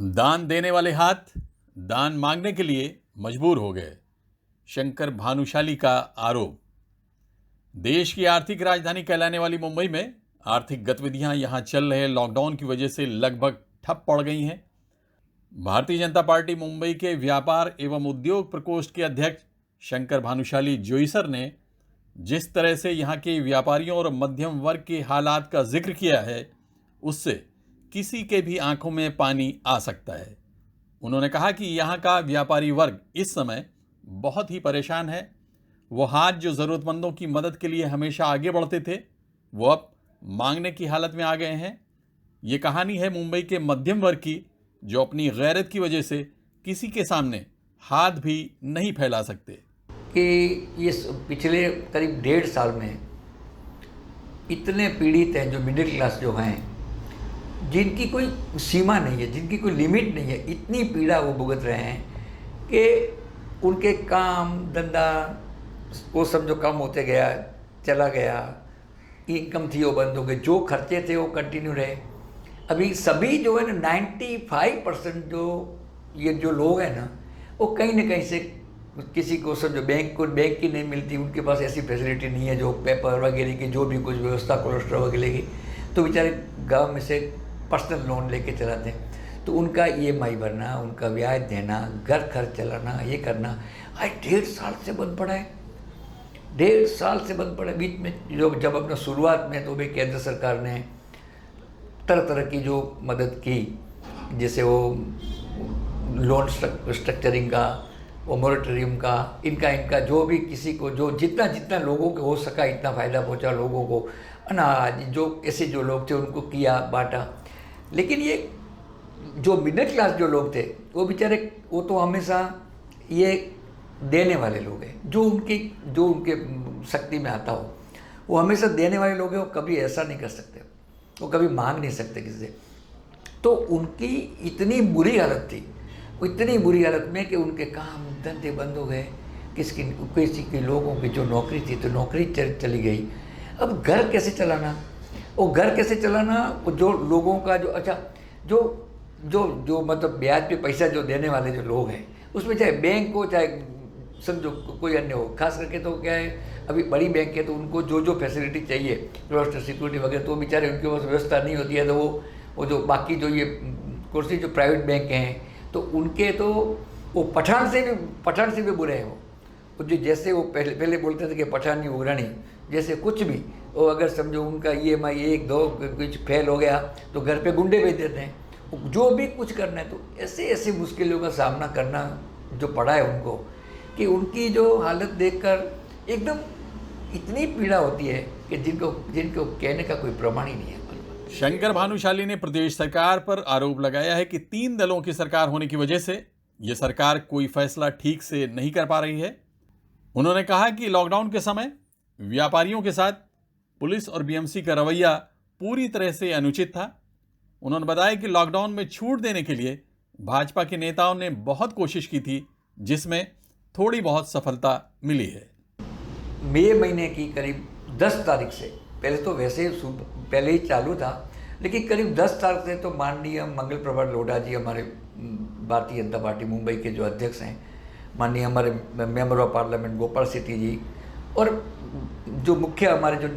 दान देने वाले हाथ दान मांगने के लिए मजबूर हो गए। शंकर भानुशाली का आरोप। देश की आर्थिक राजधानी कहलाने वाली मुंबई में आर्थिक गतिविधियां यहां चल रहे लॉकडाउन की वजह से लगभग ठप पड़ गई हैं। भारतीय जनता पार्टी मुंबई के व्यापार एवं उद्योग प्रकोष्ठ के अध्यक्ष शंकर भानुशाली जोईसर ने जिस तरह से यहां के व्यापारियों और मध्यम वर्ग के हालात का जिक्र किया है, उससे किसी के भी आंखों में पानी आ सकता है। उन्होंने कहा कि यहाँ का व्यापारी वर्ग इस समय बहुत ही परेशान है। वो हाथ जो ज़रूरतमंदों की मदद के लिए हमेशा आगे बढ़ते थे, वो अब मांगने की हालत में आ गए हैं। ये कहानी है मुंबई के मध्यम वर्ग की, जो अपनी गैरत की वजह से किसी के सामने हाथ भी नहीं फैला सकते। कि ये पिछले करीब 1.5 साल में इतने पीड़ित हैं जो मिडिल क्लास जो हैं, जिनकी कोई सीमा नहीं है, जिनकी कोई लिमिट नहीं है, इतनी पीड़ा वो भुगत रहे हैं कि उनके काम धंधा वो सब जो कम होते गया, चला गया, इनकम थी वो बंद हो गई, जो खर्चे थे वो कंटिन्यू रहे। अभी सभी जो है ना 95% जो लोग हैं ना, वो कहीं ना कहीं से किसी को समझो बैंक की नहीं मिलती, उनके पास ऐसी फैसिलिटी नहीं है जो पेपर वगैरह की जो भी कुछ व्यवस्था कोलेस्ट्रॉल वगैरह की, तो बेचारे गांव में से पर्सनल लोन लेके चलाते हैं। तो उनका EMI भरना, उनका ब्याज देना, घर खर्च चलाना, ये करना आज 1.5 साल से बंद पड़ा है। 1.5 साल से बंद पड़ा है। बीच में जब अपना शुरुआत में तो भी केंद्र सरकार ने तरह तरह की जो मदद की, जैसे वो लोन स्ट्रक्चरिंग का, वो मोरेटोरियम का, इनका जो भी किसी को जो जितना लोगों को हो सका इतना फ़ायदा पहुंचा, लोगों को अनाज, जो ऐसे जो लोग थे उनको किया, बांटा। लेकिन ये जो मिडिल क्लास जो लोग थे वो बेचारे, वो तो हमेशा ये देने वाले लोग हैं, जो उनके शक्ति में आता हो, वो हमेशा देने वाले लोग हैं। वो कभी ऐसा नहीं कर सकते, वो कभी मांग नहीं सकते किसी से। तो उनकी इतनी बुरी हालत थी, इतनी बुरी हालत में कि उनके काम धंधे बंद हो गए। किसी के लोगों की जो नौकरी थी तो नौकरी चली गई। अब घर कैसे चलाना, वो घर कैसे चलाना, जो लोगों का जो अच्छा जो मतलब ब्याज पे पैसा जो देने वाले जो लोग हैं, उसमें चाहे बैंक हो चाहे समझो कोई अन्य हो, खास करके तो क्या है, अभी बड़ी बैंक है तो उनको जो फैसिलिटी चाहिए, रोस्टर सिक्योरिटी वगैरह, तो बेचारे उनके पास व्यवस्था नहीं होती है। तो वो जो बाकी जो ये कुर्सी जो प्राइवेट बैंक हैं, तो उनके तो वो पठान से भी बुरे हैं। वो जो जैसे वो पहले बोलते थे कि पठानी उगरानी, जैसे कुछ भी वो अगर समझो उनका EMI 1-2 कुछ फेल हो गया तो घर पे गुंडे भेज देते हैं। जो भी कुछ करना है तो ऐसे मुश्किलों का सामना करना जो पड़ा है उनको, कि उनकी जो हालत देखकर एकदम इतनी पीड़ा होती है कि जिनको कहने का कोई प्रमाण ही नहीं है। शंकर भानुशाली ने प्रदेश सरकार पर आरोप लगाया है कि 3 दलों की सरकार होने की वजह से ये सरकार कोई फैसला ठीक से नहीं कर पा रही है। उन्होंने कहा कि लॉकडाउन के समय व्यापारियों के साथ पुलिस और BMC का रवैया पूरी तरह से अनुचित था। उन्होंने बताया कि लॉकडाउन में छूट देने के लिए भाजपा के नेताओं ने बहुत कोशिश की थी, जिसमें थोड़ी बहुत सफलता मिली है। मई महीने की करीब 10 तारीख से, पहले तो वैसे पहले ही चालू था, लेकिन करीब 10 तारीख से तो माननीय मंगल प्रभात लोढ़ा जी, हमारे भारतीय जनता पार्टी मुंबई के जो अध्यक्ष हैं, माननीय हमारे मेंबर ऑफ पार्लियामेंट गोपाल सेठी जी, और जो मुख्य हमारे जो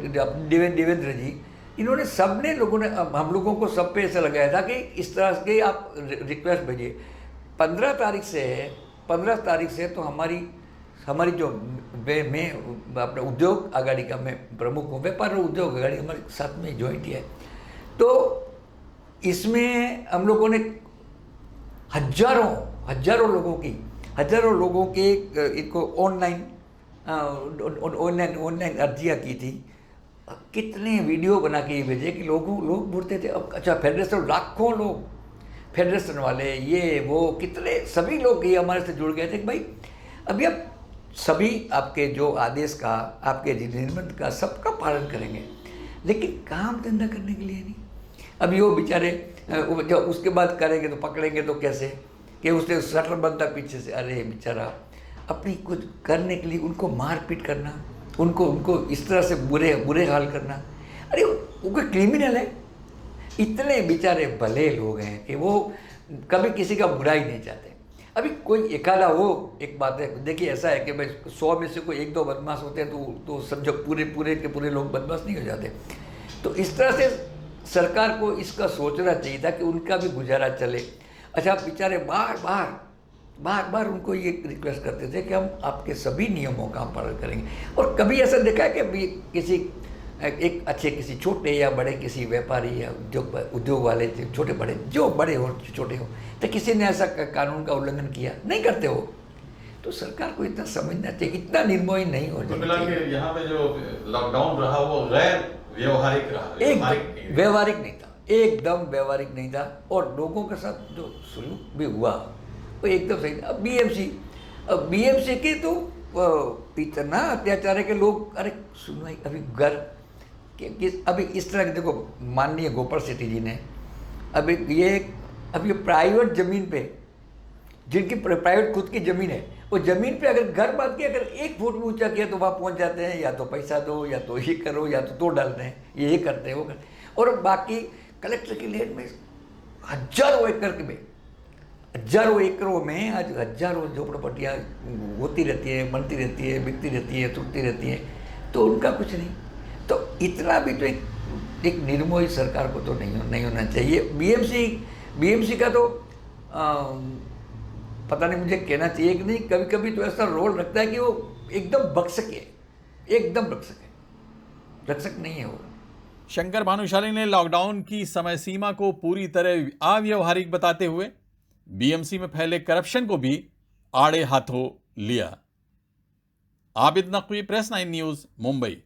देवेंद्र जी, इन्होंने सबने लोगों ने हम लोगों को सब पे ऐसा लगाया था कि इस तरह के आप रिक्वेस्ट भेजिए। 15 तारीख से तो हमारी जो मैं अपने उद्योग आघाड़ी का मैं प्रमुख हूँ, व्यापार और उद्योग आघाड़ी हमारे साथ में ज्वाइंट है। तो इसमें हम लोगों ने हजारों लोगों के इनको ऑनलाइन अर्जियाँ की थी। कितने वीडियो बना के भेजे कि लोग बोलते थे। अब अच्छा, फेडरेशन, लाखों लोग फेडरेशन वाले, ये वो कितने सभी लोग ये हमारे से जुड़ गए थे कि भाई अभी आप सभी आपके जो आदेश का, आपके निर्बंध का सबका पालन करेंगे, लेकिन काम धंधा करने के लिए नहीं। अभी वो बेचारे जब उसके बाद करेंगे तो पकड़ेंगे तो कैसे, कि उसने शटर बनता पीछे से, अरे बेचारा अपनी कुछ करने के लिए उनको मारपीट करना, उनको इस तरह से बुरे हाल करना। अरे वो कोई क्रिमिनल है। इतने बेचारे भले लोग हैं कि वो कभी किसी का बुरा ही नहीं चाहते। अभी कोई एकाधा हो, एक बात है, देखिए ऐसा है कि भाई 100 में से कोई 1-2 बदमाश होते हैं तो समझो पूरे पूरे के पूरे लोग बदमाश नहीं हो जाते। तो इस तरह से सरकार को इसका सोचना चाहिए था कि उनका भी गुजारा चले। अच्छा, बेचारे बार बार उनको ये रिक्वेस्ट करते थे कि हम आपके सभी नियमों का हम पालन करेंगे। और कभी ऐसा देखा है कि भी किसी एक अच्छे किसी छोटे या बड़े किसी व्यापारी या उद्योग वाले छोटे बड़े जो बड़े हो छोटे हो, तो किसी ने ऐसा कानून का उल्लंघन किया? नहीं करते हो। तो सरकार को इतना समझना चाहिए, इतना निर्मोही नहीं हो जाना चाहिए। यहाँ पे जो लॉकडाउन रहा वो गैर व्यवहारिक रहा, एक व्यवहारिक नहीं था, एकदम व्यवहारिक नहीं था। और लोगों के साथ जो सलूक भी हुआ वो एकदम सही। अब बीएमसी के तो इतना अत्याचार है कि लोग, अरे सुनवाई अभी अभी इस तरह के, देखो माननीय गोपाल सेठी जी ने अभी ये प्राइवेट ज़मीन पे, जिनकी प्राइवेट खुद की ज़मीन है, वो ज़मीन पे अगर घर बांध के अगर 1 फुट में ऊंचा किया तो वहाँ पहुँच जाते हैं, या तो पैसा दो या तो ये करो या तो तोड़ डालते हैं, ये करते हैं वो करते हैं। और बाकी कलेक्टर की लैंड में हजारों एकड़ों में आज हजारों झोपड़पट्टियाँ होती रहती है, बनती रहती है, बिकती रहती है, टूटती रहती है, तो उनका कुछ नहीं। तो इतना भी तो एक निर्मोही सरकार को तो नहीं होना चाहिए। बीएमसी का तो पता नहीं मुझे कहना चाहिए कि नहीं, कभी कभी तो ऐसा रोल रखता है कि वो एकदम बक्सक है, एकदम रक्षक नहीं है वो। शंकर भानुशाली ने लॉकडाउन की समय सीमा को पूरी तरह अव्यवहारिक बताते हुए बीएमसी में फैले करप्शन को भी आड़े हाथों लिया। Abid Naqvi, press 9 news, Mumbai.